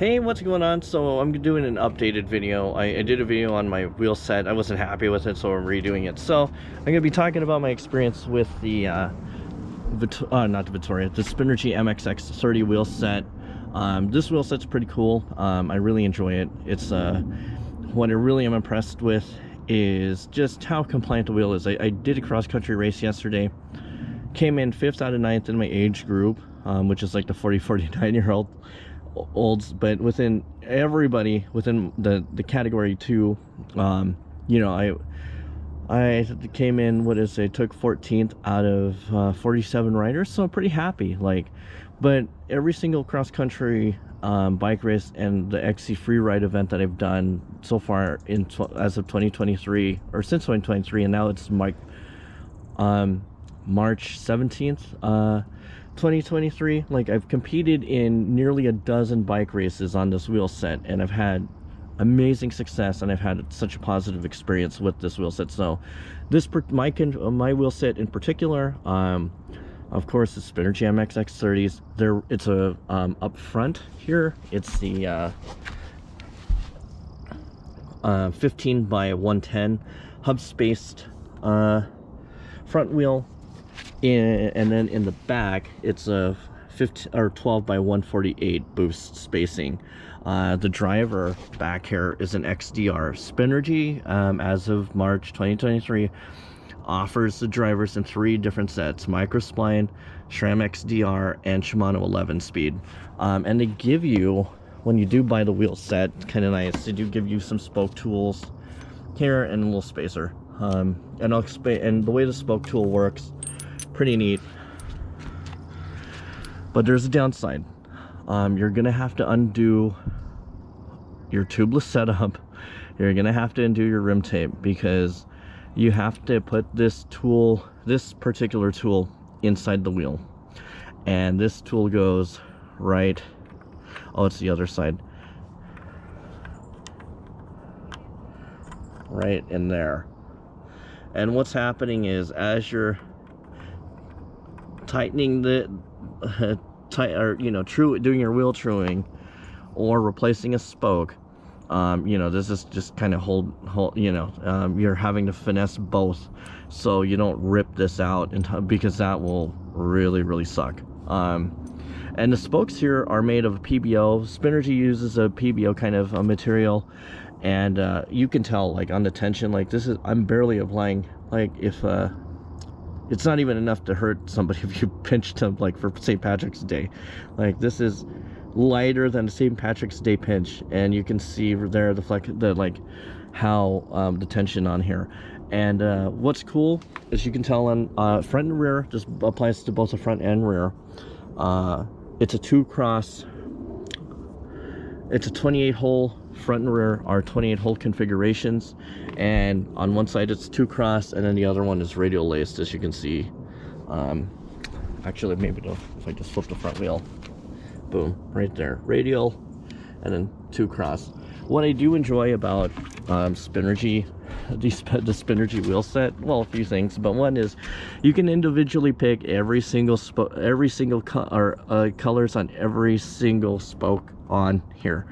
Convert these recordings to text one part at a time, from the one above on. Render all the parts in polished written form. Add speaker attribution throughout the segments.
Speaker 1: Hey, what's going on? So I'm doing an updated video. I did a video on my wheel set. I wasn't happy with it, so I'm redoing it. So I'm going to be talking about my experience with the the Spinergy MXX30 wheel set. This wheel set's pretty cool. I really enjoy it. It's what I really am impressed with is just how compliant the wheel is. I did a cross-country race yesterday. Came in 5th out of 9th in my age group, which is like the 49-year-olds, but within everybody within the category 2, you know, I came in, took 14th out of 47 riders, so I'm pretty happy. But every single cross-country bike race and the XC free ride event that I've done so far as of 2023, or since 2023, and now it's March 17th, 2023, I've competed in nearly a dozen bike races on this wheel set, and I've had amazing success, and I've had such a positive experience with this wheel set. So my wheel set in particular, of course, the Spinergy MXX30s. It's a up front here, it's the 15 by 110 hub spaced front wheel, and then in the back it's a 15 or 12 by 148 boost spacing. The driver back here is an XDR. Spinergy, as of March 2023, offers the drivers in 3 different sets: Microspline, SRAM XDR, and Shimano 11 speed. And they give you, when you do buy the wheel set, it's kind of nice, they do give you some spoke tools here and a little spacer. And the way the spoke tool works, pretty neat. But there's a downside. You're gonna have to undo your tubeless setup. You're gonna have to undo your rim tape, because you have to put this particular tool inside the wheel, and this tool goes right, oh, it's the other side, right in there. And what's happening is, as you're tightening doing your wheel truing or replacing a spoke, this is just kind of you're having to finesse both so you don't rip this out, because that will really suck. And the spokes here are made of PBO. Spinergy uses a PBO kind of a material, and you can tell, on the tension, I'm barely applying, if it's not even enough to hurt somebody if you pinch them, for St. Patrick's Day. This is lighter than the St. Patrick's Day pinch, and you can see there how the tension on here. And what's cool is you can tell on front and rear, just applies to both the front and rear. It's a 2-cross. It's a 28-hole front and rear are 28-hole configurations, and on one side it's 2-cross, and then the other one is radial laced, as you can see. Actually, maybe if I just flip the front wheel, boom, right there, radial, and then 2-cross. What I do enjoy about Spinergy, the Spinergy wheel set, well, a few things, but one is you can individually pick every single colors on every single spoke on here,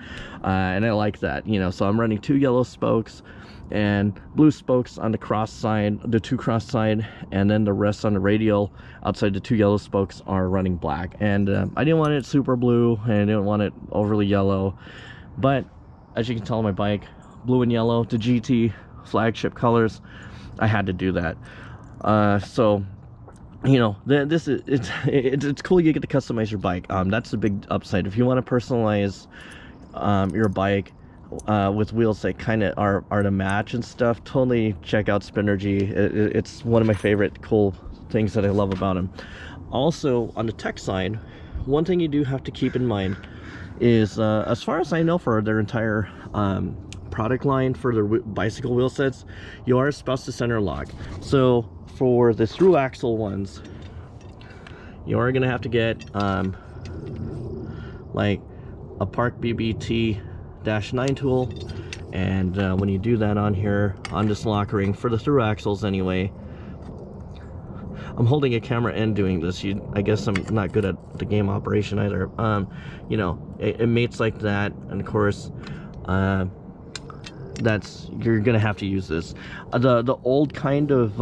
Speaker 1: and I like that. So I'm running 2 yellow spokes and blue spokes on the cross side, the 2-cross side, and then the rest on the radial outside the 2 yellow spokes are running black. And I didn't want it super blue, and I didn't want it overly yellow, but as you can tell on my bike, blue and yellow, the GT flagship colors, I had to do that. So it's cool. You get to customize your bike. That's the big upside. If you want to personalize your bike with wheels that kind of are to match and stuff, totally check out Spinergy. It's one of my favorite cool things that I love about them. Also, on the tech side, one thing you do have to keep in mind is, as far as I know, for their entire product line for their bicycle wheel sets, you are supposed to center lock. So for the through axle ones, you are gonna have to get a Park BBT-9 tool, and when you do that on here on this lock ring for the through axles anyway, I'm holding a camera and doing this. I guess I'm not good at the game operation either. You know, it mates like that, and of course, you're gonna have to use this. The old kind of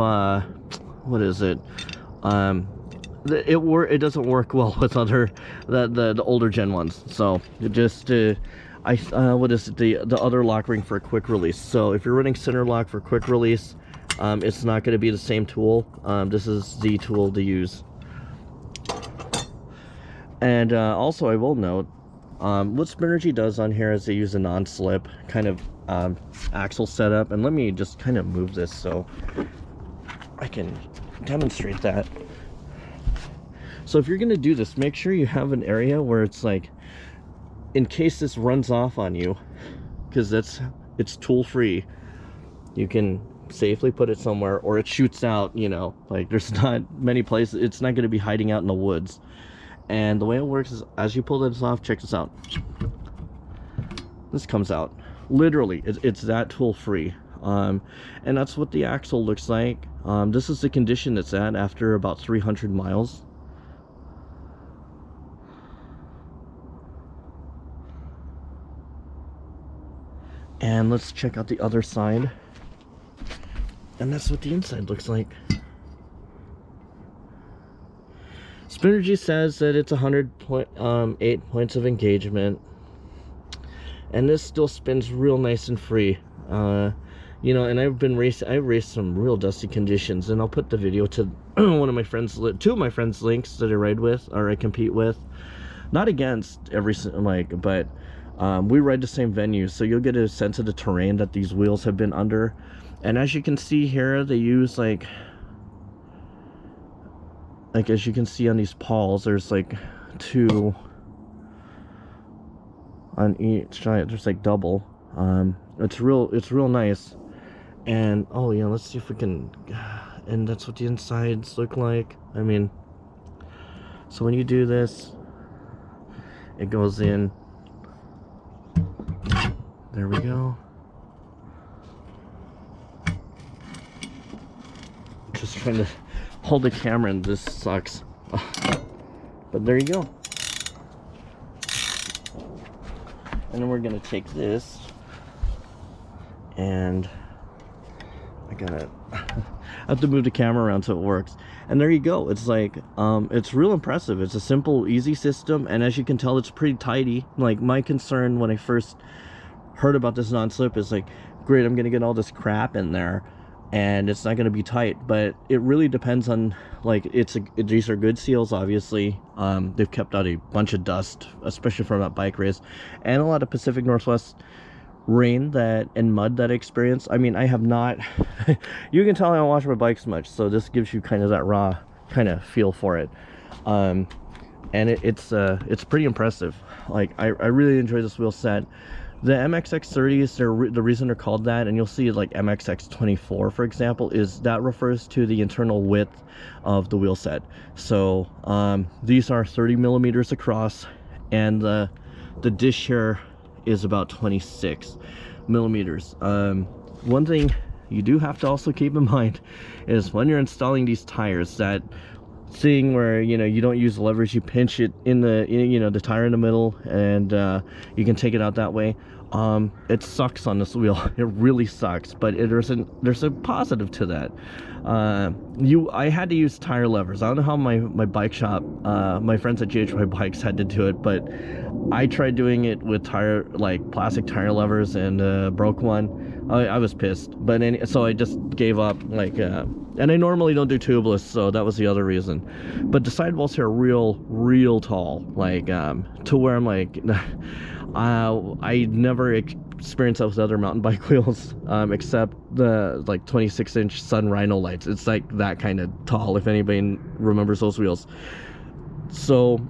Speaker 1: what is it? It doesn't work well with the older gen ones. So it just what is it, the other lock ring for a quick release. So if you're running center lock for quick release, it's not going to be the same tool. This is the tool to use. And also I will note, what Spinergy does on here is they use a non-slip kind of axle setup. And let me just kind of move this so I can demonstrate that. So if you're going to do this, make sure you have an area where it's like, in case this runs off on you, because it's tool free, you can safely put it somewhere, or it shoots out, you know, like there's not many places, it's not going to be hiding out in the woods. And the way it works is, as you pull this off, check this out, this comes out literally, it's that tool free. And that's what the axle looks like. This is the condition it's at after about 300 miles. And let's check out the other side. And that's what the inside looks like. Spinergy says that it's 108 points of engagement. And this still spins real nice and free. You know, and I've raced some real dusty conditions, and I'll put the video to one of my friends, two of my friends' links that I ride with, or I compete with. Not against but we ride the same venues, so you'll get a sense of the terrain that these wheels have been under. And as you can see here, they use like as you can see on these pawls, there's like two on each side. There's like double. It's real nice. And oh yeah, let's see if we can, and that's what the insides look like. I mean, so when you do this, it goes in. There we go. Just trying to hold the camera, and this sucks. But there you go. And then we're gonna take this, and I have to move the camera around so it works. And there you go. It's like it's real impressive. It's a simple, easy system, and as you can tell, it's pretty tidy. Like, my concern when I first heard about this non-slip is like, great, I'm gonna get all this crap in there and it's not gonna be tight. But it really depends on, like, these are good seals, obviously. They've kept out a bunch of dust, especially from that bike race, and a lot of Pacific Northwest rain and mud that I experienced. I mean, I have not you can tell I don't wash my bikes much, so this gives you kind of that raw kind of feel for it. And it's pretty impressive. Like, I really enjoy this wheel set. The MXX30s, the reason they're called that, and you'll see like MXX24 for example, is that refers to the internal width of the wheel set. So these are 30 millimeters across, and the dish here is about 26 millimeters. One thing you do have to also keep in mind is when you're installing these tires, that thing where, you know, you don't use levers, you pinch it in the tire in the middle, and you can take it out that way. It sucks on this wheel. It really sucks, but there's a positive to that. I had to use tire levers. I don't know how my bike shop, my friends at GHY Bikes had to do it, but I tried doing it with plastic tire levers, and broke one. I was pissed, but so I just gave up. And I normally don't do tubeless, so that was the other reason. But the sidewalls here are real tall, to where I'm like, I never experienced that with other mountain bike wheels, except the 26-inch Sun Rhino lights. It's like that kind of tall, if anybody remembers those wheels. So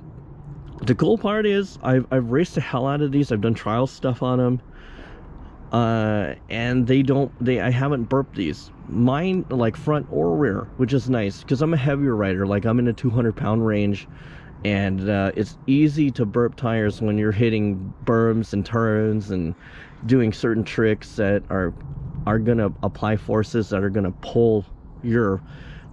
Speaker 1: the cool part is I've raced the hell out of these. I've done trial stuff on them, and I haven't burped these. Mine, like front or rear, which is nice because I'm a heavier rider. Like, I'm in a 200-pound range, and it's easy to burp tires when you're hitting berms and turns and doing certain tricks that are gonna apply forces that are gonna pull your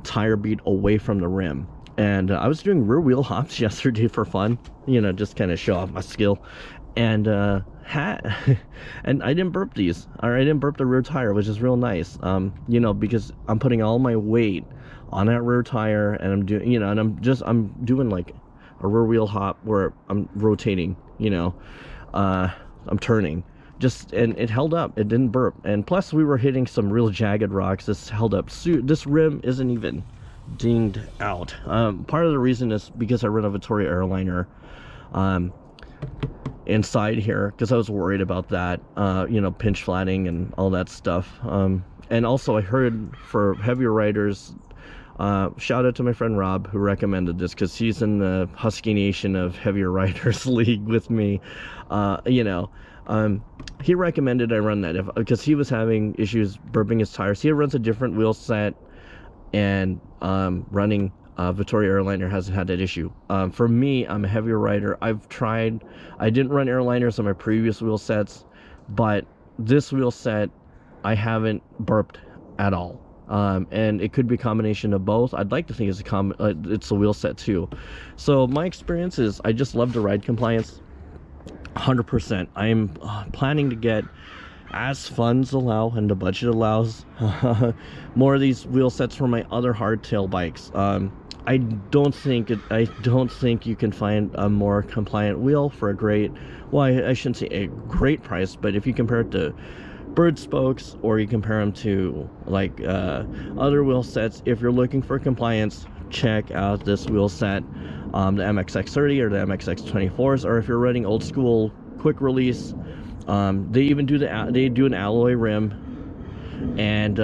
Speaker 1: tire bead away from the rim. And I was doing rear wheel hops yesterday for fun, you know, just kind of show off my skill. And and I didn't burp these, or I didn't burp the rear tire, which is real nice. You know, because I'm putting all my weight on that rear tire, and I'm doing, you know, and I'm doing like a rear wheel hop where I'm rotating, you know, I'm turning. And it held up. It didn't burp. And plus we were hitting some real jagged rocks. This held up. This rim isn't even dinged out. Part of the reason is because I run a Vittoria airliner inside here, because I was worried about that, you know, pinch flatting and all that stuff. And also I heard for heavier riders, shout out to my friend Rob, who recommended this, because he's in the Husky Nation of heavier riders league with me. You know, he recommended I run that because he was having issues burping his tires. He runs a different wheel set, and running Vittoria airliner hasn't had that issue. For me, I'm a heavier rider. I've tried, I didn't run airliners on my previous wheel sets, but this wheel set I haven't burped at all. And it could be a combination of both. I'd like to think it's a wheel set too. So my experience is I just love the ride compliance 100%. I'm planning to get, as funds allow and the budget allows, more of these wheel sets for my other hardtail bikes. I don't think you can find a more compliant wheel for a great, well, I shouldn't say a great price, but if you compare it to bird spokes, or you compare them to like other wheel sets, if you're looking for compliance, check out this wheel set, the MXX30 or the MXX24s. Or if you're running old school quick release, they even do an alloy rim, and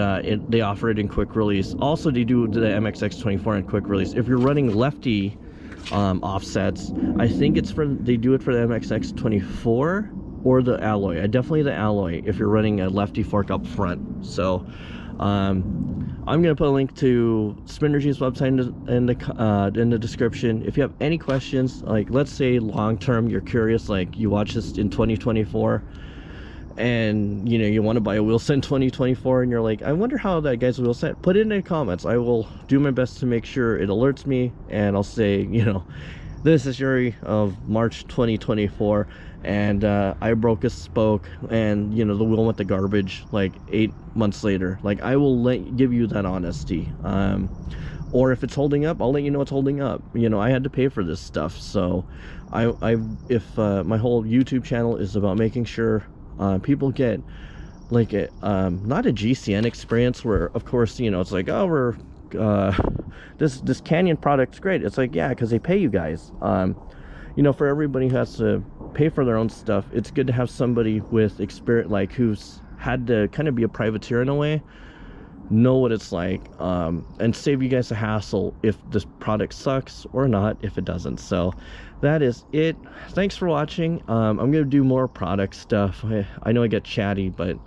Speaker 1: they offer it in quick release. Also, they do the MXX24 in quick release. If you're running lefty offsets, I think they do it for the MXX24 or the alloy. Definitely the alloy if you're running a lefty fork up front. So I'm gonna put a link to Spinergy's website in the description. If you have any questions, like let's say long term you're curious, like you watch this in 2024 and you know you want to buy a wheel set in 2024, and you're like, I wonder how that guy's wheel set, put it in the comments. I will do my best to make sure it alerts me, and I'll say, you know, this is Yuri of March 2024, and I broke a spoke, and you know the wheel went to garbage like 8 months later. Like, I will give you that honesty. Or if it's holding up, I'll let you know it's holding up. You know, I had to pay for this stuff, so if my whole YouTube channel is about making sure people get like not a GCN experience where, of course, you know, it's like, oh, we're this Canyon product's great. It's like, yeah, because they pay you guys. You know, for everybody who has to pay for their own stuff, it's good to have somebody with experience, like who's had to kind of be a privateer in a way, know what it's like, and save you guys a hassle if this product sucks or not if it doesn't. So that is it. Thanks for watching. I'm gonna do more product stuff. I know I get chatty, but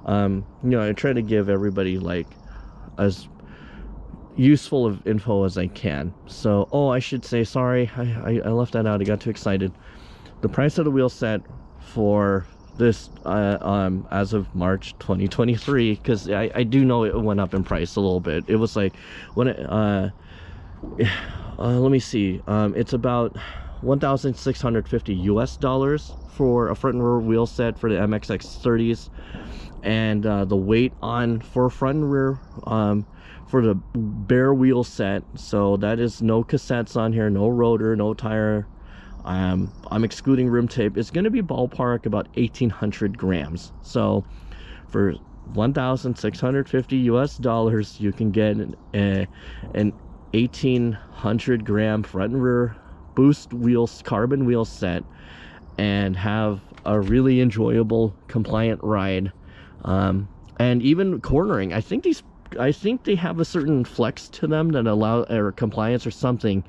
Speaker 1: you know, I try to give everybody like as useful of info as I can. So, oh, I should say, sorry, I left that out. I got too excited. The price of the wheel set for this as of March 2023, because I do know it went up in price a little bit. It was like, when it let me see, it's about $1,650 US for a front and rear wheel set for the MXX30s, and the weight on for front and rear for the bare wheel set, so that is no cassettes on here, no rotor, no tire, I'm excluding rim tape, it's going to be ballpark about 1,800 grams. So for $1,650 US, you can get an 1,800 gram front and rear boost wheels, carbon wheel set, and have a really enjoyable compliant ride. And even cornering, I think they have a certain flex to them that allow, or compliance or something,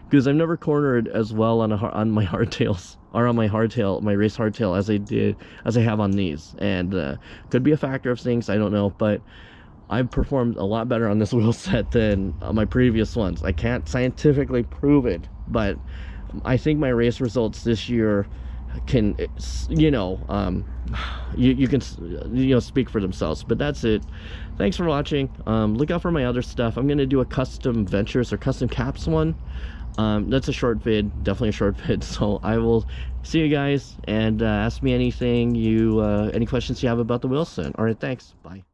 Speaker 1: because I've never cornered as well on my hardtails, or on my hardtail, my race hardtail, as I have on these. And could be a factor of things, I don't know, but I've performed a lot better on this wheel set than my previous ones. I can't scientifically prove it, but I think my race results this year can, you know, you can, you know, speak for themselves. But that's it. Thanks for watching. Look out for my other stuff. I'm gonna do a custom ventures or custom caps one. That's a short vid, definitely a short vid. So I will see you guys, and ask me anything any questions you have about the wheelset. All right, thanks, bye.